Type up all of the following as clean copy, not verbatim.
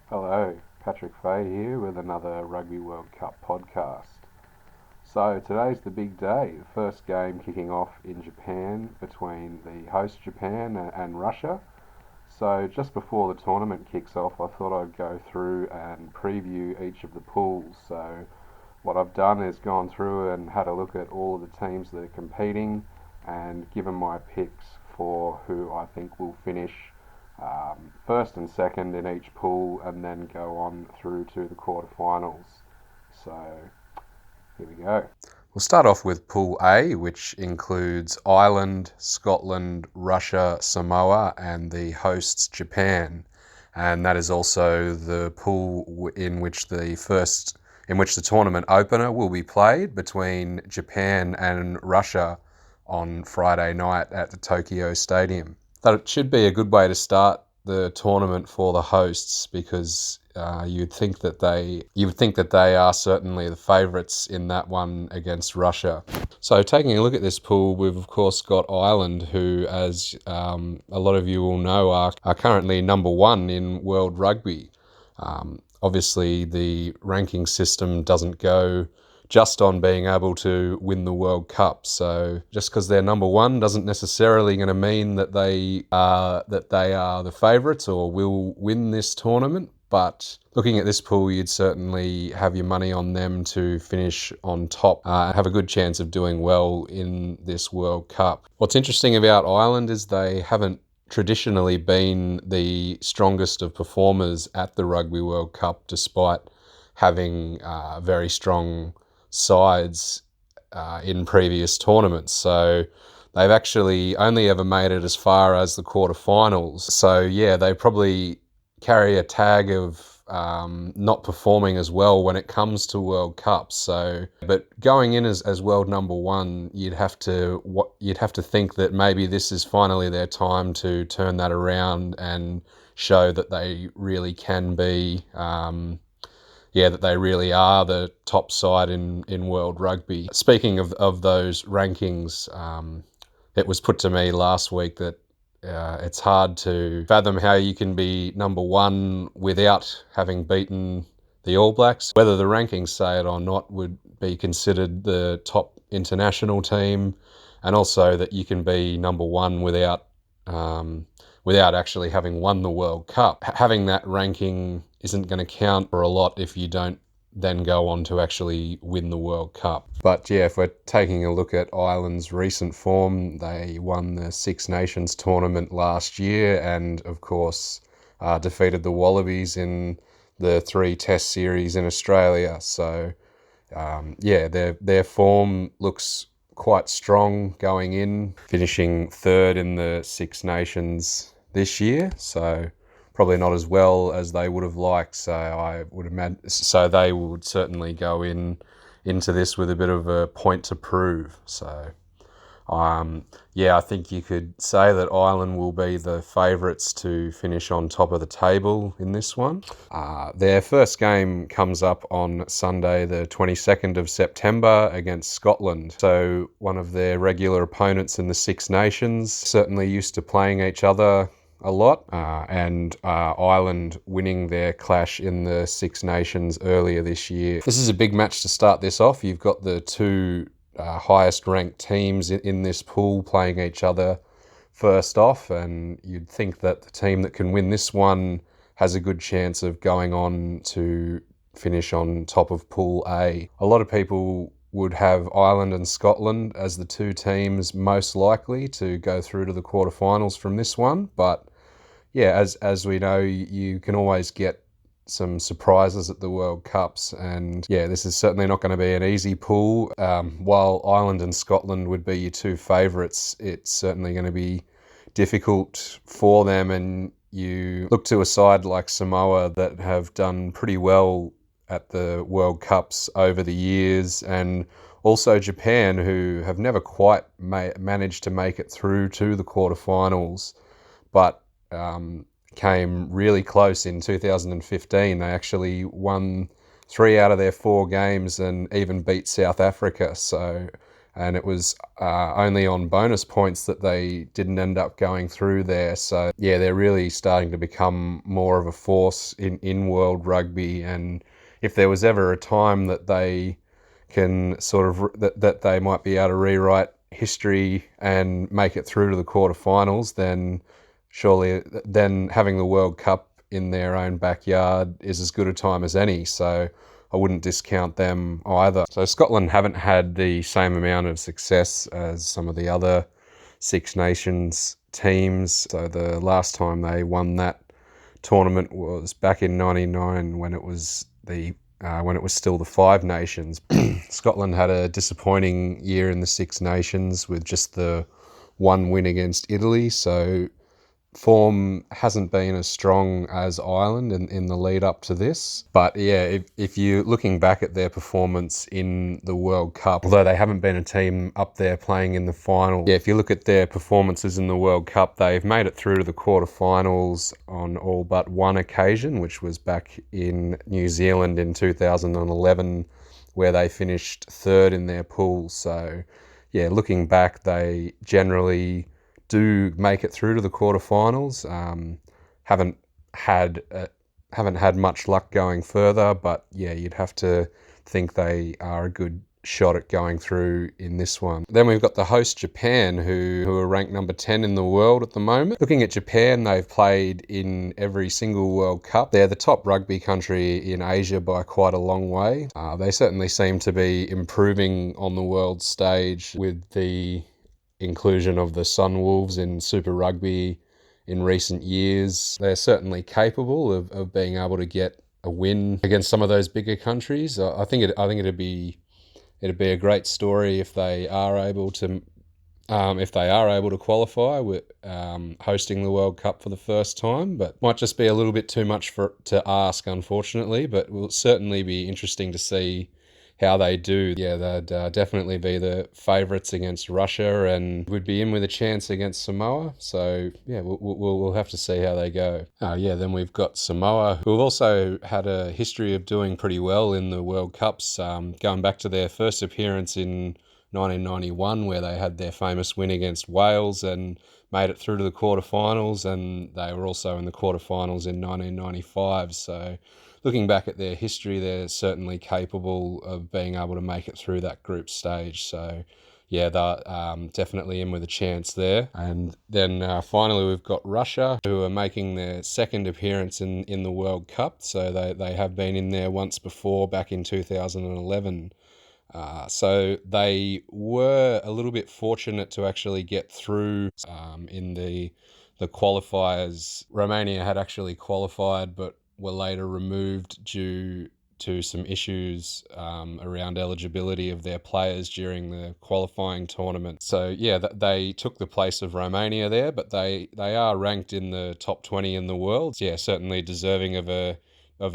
Hello, Patrick Fahy here with another Rugby World Cup podcast. So today's the big day, the first game kicking off in Japan between the host Japan and Russia. So just before the tournament kicks off, I thought I'd go through and preview each of the pools. So what I've done is gone through and had a look at all of the teams that are competing and given my picks for who I think will finish first and second in each pool and then go on through to the quarterfinals. So here we go. We'll start off with Pool A, which includes Ireland, Scotland, Russia, Samoa, and the hosts Japan. And that is also the pool in which the tournament opener will be played between Japan and Russia on Friday night at the Tokyo Stadium. That it should be a good way to start the tournament for the hosts because you would think that they are certainly the favourites in that one against Russia. So taking a look at this pool, we've of course got Ireland, who, as a lot of you will know, are currently number one in world rugby. Obviously, the ranking system doesn't go just on being able to win the World Cup. So just because they're number one doesn't necessarily going to mean that they are the favourites or will win this tournament. But looking at this pool, you'd certainly have your money on them to finish on top and have a good chance of doing well in this World Cup. What's interesting about Ireland is they haven't traditionally been the strongest of performers at the Rugby World Cup, despite having very strong sides in previous tournaments. So they've actually only ever made it as far as the quarterfinals. So yeah, they probably carry a tag of not performing as well when it comes to World Cups. So, but going in as world number one, you'd have to think that maybe this is finally their time to turn that around and show that they really can be. That they really are the top side in world rugby. Speaking of those rankings, it was put to me last week that it's hard to fathom how you can be number one without having beaten the All Blacks. Whether the rankings say it or not would be considered the top international team, and also that you can be number one without actually having won the World Cup. Having that ranking isn't going to count for a lot if you don't then go on to actually win the World Cup. But yeah, if we're taking a look at Ireland's recent form, they won the Six Nations tournament last year and, of course, defeated the Wallabies in the 3 Test series in Australia. So, their form looks quite strong going in, finishing third in the Six Nations this year. So probably not as well as they would have liked. So I would imagine, so they would certainly go into this with a bit of a point to prove. So I think you could say that Ireland will be the favourites to finish on top of the table in this one. Their first game comes up on Sunday, the 22nd of September against Scotland. So one of their regular opponents in the Six Nations, certainly used to playing each other a lot, and Ireland winning their clash in the Six Nations earlier this year. This is a big match to start this off. You've got the two highest ranked teams in this pool playing each other first off, and you'd think that the team that can win this one has a good chance of going on to finish on top of Pool A. A lot of people would have Ireland and Scotland as the two teams most likely to go through to the quarterfinals from this one, but yeah, as we know, you can always get some surprises at the World Cups, and yeah, this is certainly not going to be an easy pool. While Ireland and Scotland would be your two favourites, it's certainly going to be difficult for them, and you look to a side like Samoa that have done pretty well at the World Cups over the years, and also Japan, who have never quite managed to make it through to the quarterfinals, but came really close in 2015. They actually won 3 out of their 4 games and even beat South Africa. So and it was only on bonus points that they didn't end up going through there. So yeah, they're really starting to become more of a force in world rugby, and if there was ever a time that they can sort of that they might be able to rewrite history and make it through to the quarterfinals, then surely then having the World Cup in their own backyard is as good a time as any. So I wouldn't discount them either. So Scotland haven't had the same amount of success as some of the other Six Nations teams. So the last time they won that tournament was back in '99 when it was still the Five Nations. Scotland had a disappointing year in the Six Nations with just the one win against Italy. So form hasn't been as strong as Ireland in the lead up to this. But yeah, if you're looking back at their performance in the World Cup, although they haven't been a team up there playing in the final, yeah, if you look at their performances in the World Cup, they've made it through to the quarterfinals on all but one occasion, which was back in New Zealand in 2011, where they finished third in their pool. So yeah, looking back, they generally do make it through to the quarterfinals. Haven't had haven't had much luck going further, but yeah, you'd have to think they are a good shot at going through in this one. Then we've got the host Japan, who are ranked number 10 in the world at the moment. Looking at Japan, they've played in every single World Cup. They're the top rugby country in Asia by quite a long way. They certainly seem to be improving on the world stage with the inclusion of the Sunwolves in Super Rugby in recent years. They're certainly capable of being able to get a win against some of those bigger countries. I think it'd be a great story if they are able to qualify with hosting the World Cup for the first time, but might just be a little bit too much to ask, unfortunately. But it will certainly be interesting to see how they do. Yeah, they'd definitely be the favourites against Russia and would be in with a chance against Samoa. So yeah, we'll have to see how they go. Yeah, then we've got Samoa, who have also had a history of doing pretty well in the World Cups, going back to their first appearance in 1991, where they had their famous win against Wales and made it through to the quarterfinals, and they were also in the quarterfinals in 1995. So looking back at their history, they're certainly capable of being able to make it through that group stage. So yeah, they're definitely in with a chance there. And then finally, we've got Russia, who are making their second appearance in the World Cup. So they have been in there once before, back in 2011. So they were a little bit fortunate to actually get through in the qualifiers. Romania had actually qualified, but were later removed due to some issues around eligibility of their players during the qualifying tournament. So yeah, they took the place of Romania there, but they are ranked in the top 20 in the world. Yeah, certainly deserving of a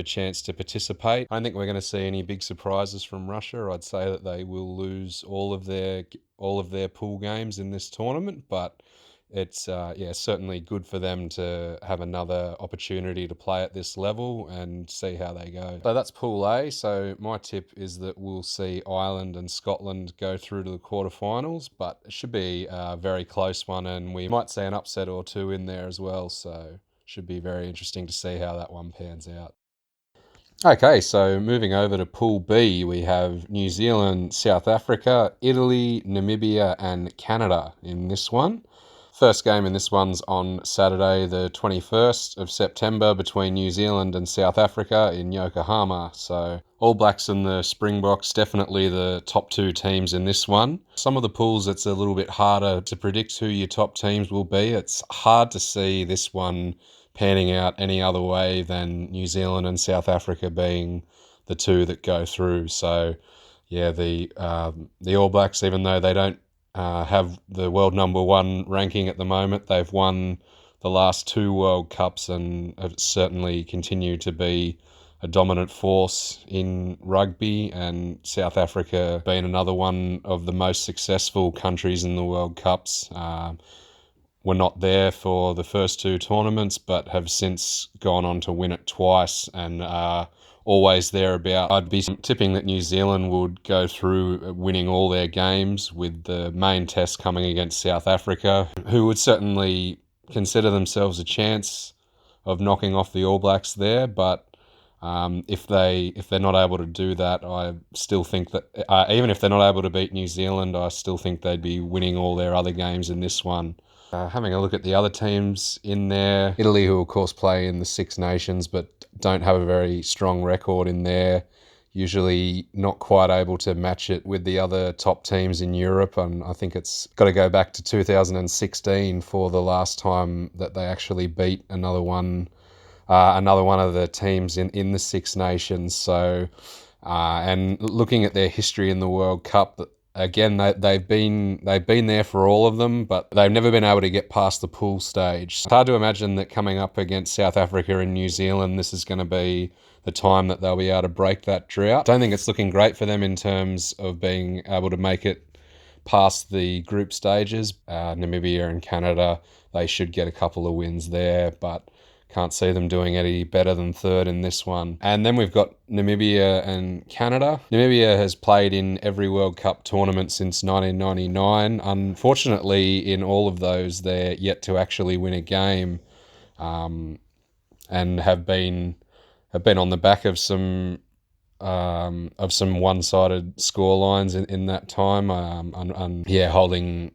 chance to participate. I don't think we're going to see any big surprises from Russia. I'd say that they will lose all of their pool games in this tournament, but it's certainly good for them to have another opportunity to play at this level and see how they go. So that's Pool A. So my tip is that we'll see Ireland and Scotland go through to the quarterfinals, but it should be a very close one, and we might see an upset or two in there as well. So should be very interesting to see how that one pans out. Okay, so moving over to Pool B, we have New Zealand, South Africa, Italy, Namibia, and Canada in this one. First game in this one's on Saturday, the 21st of September, between New Zealand and South Africa in Yokohama. So All Blacks and the Springboks, definitely the top two teams in this one. Some of the pools, it's a little bit harder to predict who your top teams will be. It's hard to see this one panning out any other way than New Zealand and South Africa being the two that go through. So yeah, the All Blacks, even though they don't have the world number one ranking at the moment, they've won the last two World Cups and have certainly continued to be a dominant force in rugby, and South Africa being another one of the most successful countries in the World Cups. were not there for the first two tournaments, but have since gone on to win it twice and are always thereabout. I'd be tipping that New Zealand would go through winning all their games, with the main test coming against South Africa, who would certainly consider themselves a chance of knocking off the All Blacks there, but if they're not able to do that, I still think that even if they're not able to beat New Zealand, I still think they'd be winning all their other games in this one. Having a look at the other teams in there, Italy, who of course play in the Six Nations but don't have a very strong record in there, usually not quite able to match it with the other top teams in Europe. And I think it's got to go back to 2016 for the last time that they actually beat another one of the teams in the Six Nations. So, and looking at their history in the World Cup, again, they've been there for all of them, but they've never been able to get past the pool stage. It's hard to imagine that coming up against South Africa and New Zealand, this is going to be the time that they'll be able to break that drought. I don't think it's looking great for them in terms of being able to make it past the group stages. Namibia and Canada, they should get a couple of wins there, but can't see them doing any better than third in this one. And then we've got Namibia and Canada. Namibia has played in every World Cup tournament since 1999. Unfortunately, in all of those, they're yet to actually win a game, and have been on the back of some one-sided score lines in that time. Holding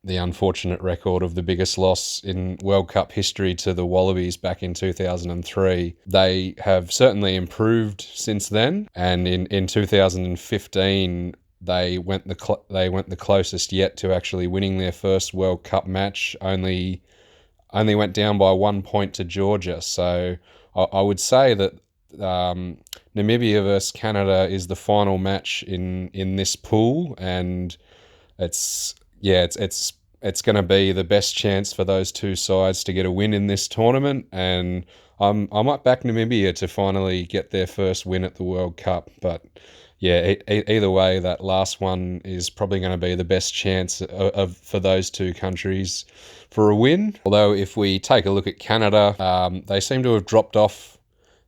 the unfortunate record of the biggest loss in World Cup history to the Wallabies back in 2003. They have certainly improved since then, and in 2015 they went the closest yet to actually winning their first World Cup match. Only went down by 1 point to Georgia. So I would say that Namibia versus Canada is the final match in this pool, and it's going to be the best chance for those two sides to get a win in this tournament. And I might back Namibia to finally get their first win at the World Cup. But yeah, either way, that last one is probably going to be the best chance for those two countries for a win. Although if we take a look at Canada, they seem to have dropped off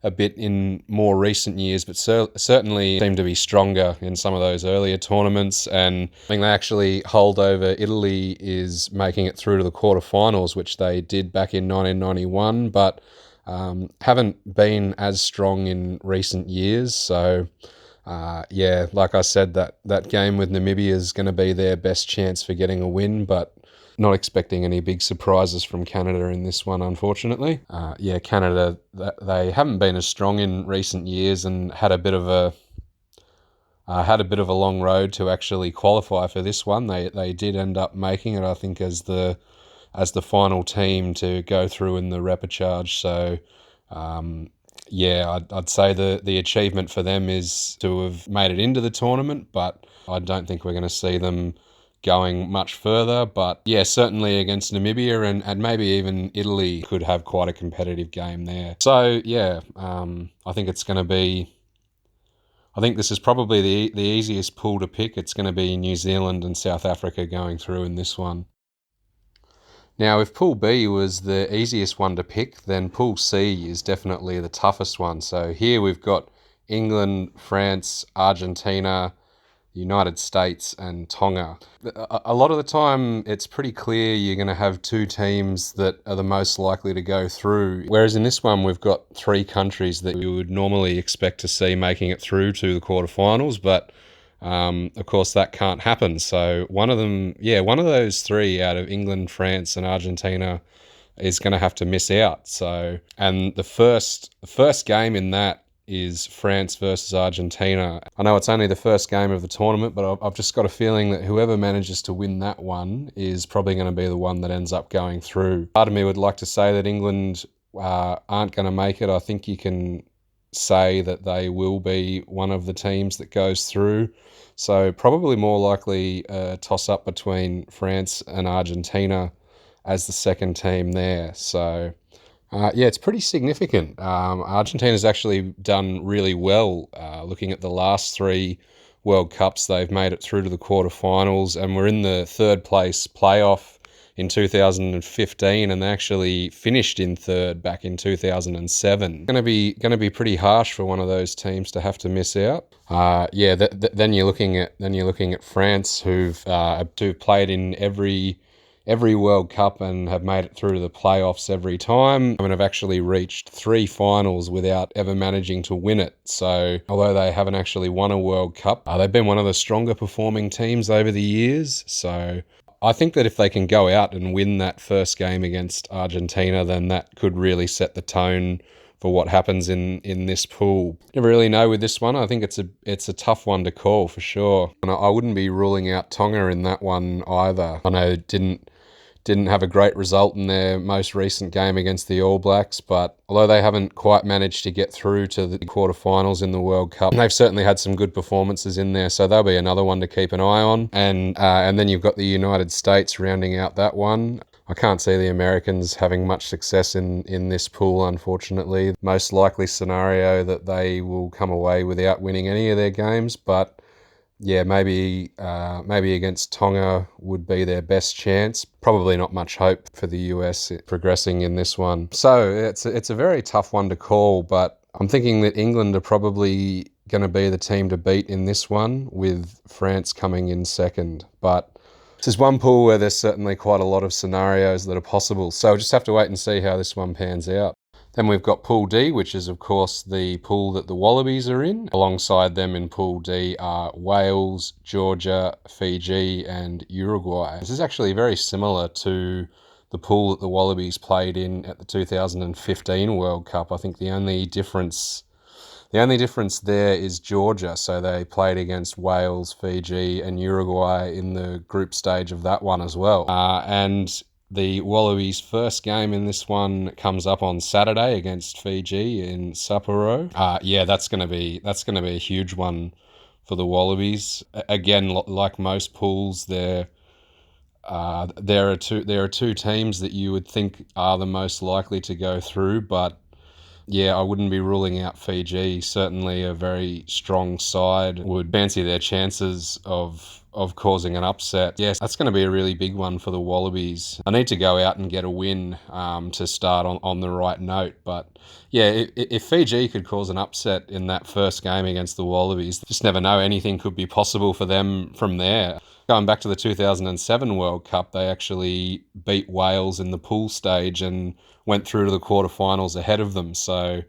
a bit in more recent years, but certainly seem to be stronger in some of those earlier tournaments. And I think they actually hold over Italy is making it through to the quarterfinals, which they did back in 1991, but haven't been as strong in recent years. So like I said, that game with Namibia is going to be their best chance for getting a win, but not expecting any big surprises from Canada in this one, unfortunately. Canada, they haven't been as strong in recent years and had a bit of a long road to actually qualify for this one. They did end up making it, I think, as the final team to go through in the repechage. So I'd say the achievement for them is to have made it into the tournament, but I don't think we're going to see them going much further. But yeah, certainly against Namibia and maybe even Italy could have quite a competitive game there. So yeah, I think it's going to be, I think this is probably the easiest pool to pick. It's going to be New Zealand and South Africa going through in this one. Now, if Pool B was the easiest one to pick, then Pool C is definitely the toughest one. So here we've got England, France, Argentina, United States and Tonga. A lot of the time, it's pretty clear you're going to have two teams that are the most likely to go through. Whereas in this one, we've got three countries that you would normally expect to see making it through to the quarterfinals, but of course that can't happen. So one of those three out of England, France and Argentina is going to have to miss out. So, and the first game in that is France versus Argentina. I know it's only the first game of the tournament, but I've just got a feeling that whoever manages to win that one is probably going to be the one that ends up going through. Part of me would like to say that England aren't going to make it. I think you can say that they will be one of the teams that goes through. So probably more likely a toss-up between France and Argentina as the second team there. So it's pretty significant. Argentina's actually done really well. Looking at the last three World Cups, they've made it through to the quarterfinals, and we're in the third place playoff in 2015, and they actually finished in third back in 2007. Going to be pretty harsh for one of those teams to have to miss out. Then you're looking at France, who've played in every World Cup and have made it through to the playoffs every time, and have actually reached 3 finals without ever managing to win it. So although they haven't actually won a World Cup, they've been one of the stronger performing teams over the years. So I think that if they can go out and win that first game against Argentina, then that could really set the tone for what happens in this pool. Never really know with this one. I think it's a tough one to call for sure. And I wouldn't be ruling out Tonga in that one either. I know didn't have a great result in their most recent game against the All Blacks, but although they haven't quite managed to get through to the quarterfinals in the World Cup, they've certainly had some good performances in there, so they'll be another one to keep an eye on. And then you've got the United States rounding out that one. I can't see the Americans having much success in this pool, unfortunately. Most likely scenario that they will come away without winning any of their games, but yeah, maybe against Tonga would be their best chance. Probably not much hope for the US progressing in this one. So it's a very tough one to call, but I'm thinking that England are probably going to be the team to beat in this one, with France coming in second. But this is one pool where there's certainly quite a lot of scenarios that are possible. So we'll just have to wait and see how this one pans out. Then we've got Pool D, which is, of course, the pool that the Wallabies are in. Alongside them in Pool D are Wales, Georgia, Fiji, and Uruguay. This is actually very similar to the pool that the Wallabies played in at the 2015 World Cup. I think the only difference there is Georgia. So they played against Wales, Fiji, and Uruguay in the group stage of that one as well. And the Wallabies' first game in this one comes up on Saturday against Fiji in Sapporo. That's going to be a huge one for the Wallabies. Again, like most pools, there are two teams that you would think are the most likely to go through, but yeah, I wouldn't be ruling out Fiji. Certainly a very strong side. Would fancy their chances of causing an upset. Yes, that's going to be a really big one for the Wallabies. I need to go out and get a win to start on the right note. But yeah, if Fiji could cause an upset in that first game against the Wallabies, just never know. Anything could be possible for them from there. Going back to the 2007 World Cup, they actually beat Wales in the pool stage and went through to the quarterfinals ahead of them. So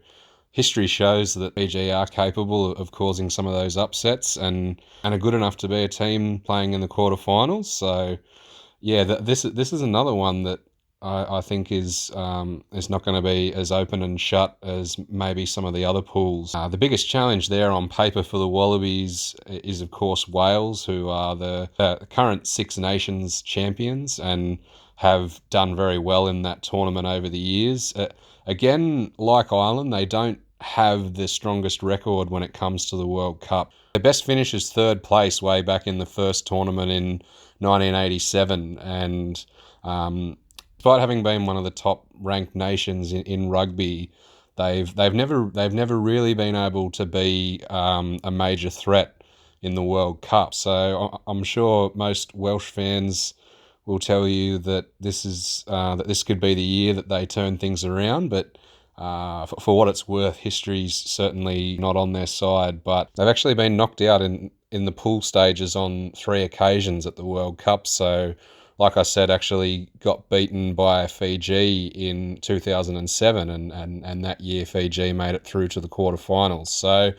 history shows that Fiji are capable of causing some of those upsets and are good enough to be a team playing in the quarterfinals. So yeah, this is another one that I think is not going to be as open and shut as maybe some of the other pools. The biggest challenge there on paper for the Wallabies is, of course, Wales, who are the current Six Nations champions and have done very well in that tournament over the years. Again, like Ireland, they don't have the strongest record when it comes to the World Cup. Their best finish is third place way back in the first tournament in 1987, and despite having been one of the top ranked nations in rugby, they've never really been able to be a major threat in the World Cup. So I'm sure most Welsh fans will tell you that this could be the year that they turn things around, but for what it's worth, history's certainly not on their side. But they've actually been knocked out in the pool stages on 3 occasions at the World Cup. So, like I said, actually got beaten by Fiji in 2007, and that year Fiji made it through to the quarterfinals. So,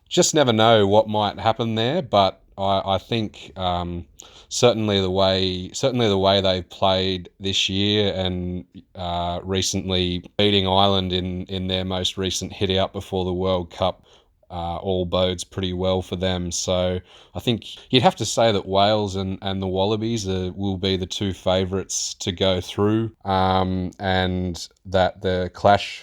just never know what might happen there, but I think certainly the way they've played this year and recently beating Ireland in their most recent hit out before the World Cup all bodes pretty well for them. So I think you'd have to say that Wales and the Wallabies will be the 2 favourites to go through, and that the clash,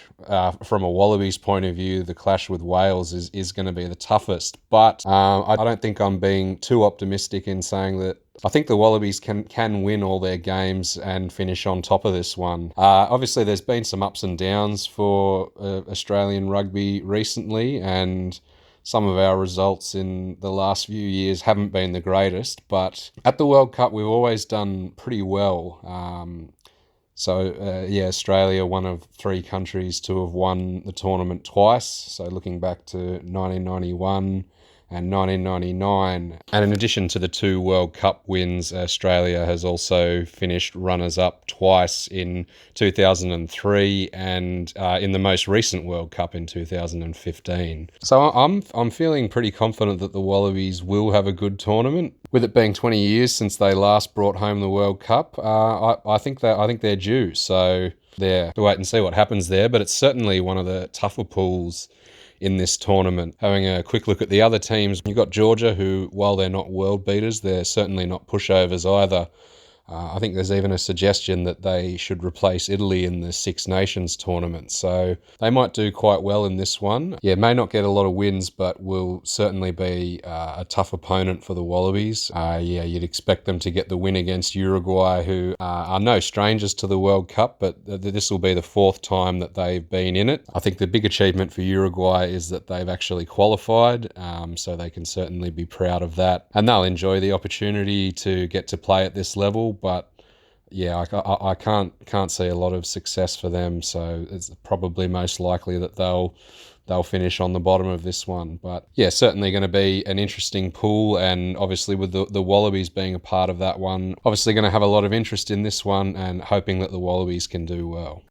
from a Wallabies point of view, the clash with Wales is going to be the toughest. But I don't think I'm being too optimistic in saying that. I think the Wallabies can win all their games and finish on top of this one. Obviously, there's been some ups and downs for Australian rugby recently, and some of our results in the last few years haven't been the greatest, but at the World Cup we've always done pretty well. Australia, one of 3 countries to have won the tournament twice. So looking back to 1991 and 1999. And in addition to the 2 World Cup wins, Australia has also finished runners-up twice in 2003 and in the most recent World Cup in 2015. So I'm feeling pretty confident that the Wallabies will have a good tournament. With it being 20 years since they last brought home the World Cup, I think they're due. So we'll wait and see what happens there. But it's certainly one of the tougher pools in this tournament. Having a quick look at the other teams, you've got Georgia, who, while they're not world beaters, they're certainly not pushovers either. I think there's even a suggestion that they should replace Italy in the Six Nations tournament. So they might do quite well in this one. Yeah, may not get a lot of wins, but will certainly be a tough opponent for the Wallabies. You'd expect them to get the win against Uruguay, who are no strangers to the World Cup, but this will be the 4th time that they've been in it. I think the big achievement for Uruguay is that they've actually qualified, so they can certainly be proud of that. And they'll enjoy the opportunity to get to play at this level. But yeah, I can't see a lot of success for them, so it's probably most likely that they'll finish on the bottom of this one. But yeah, certainly going to be an interesting pool, and obviously with the Wallabies being a part of that one, obviously going to have a lot of interest in this one and hoping that the Wallabies can do well.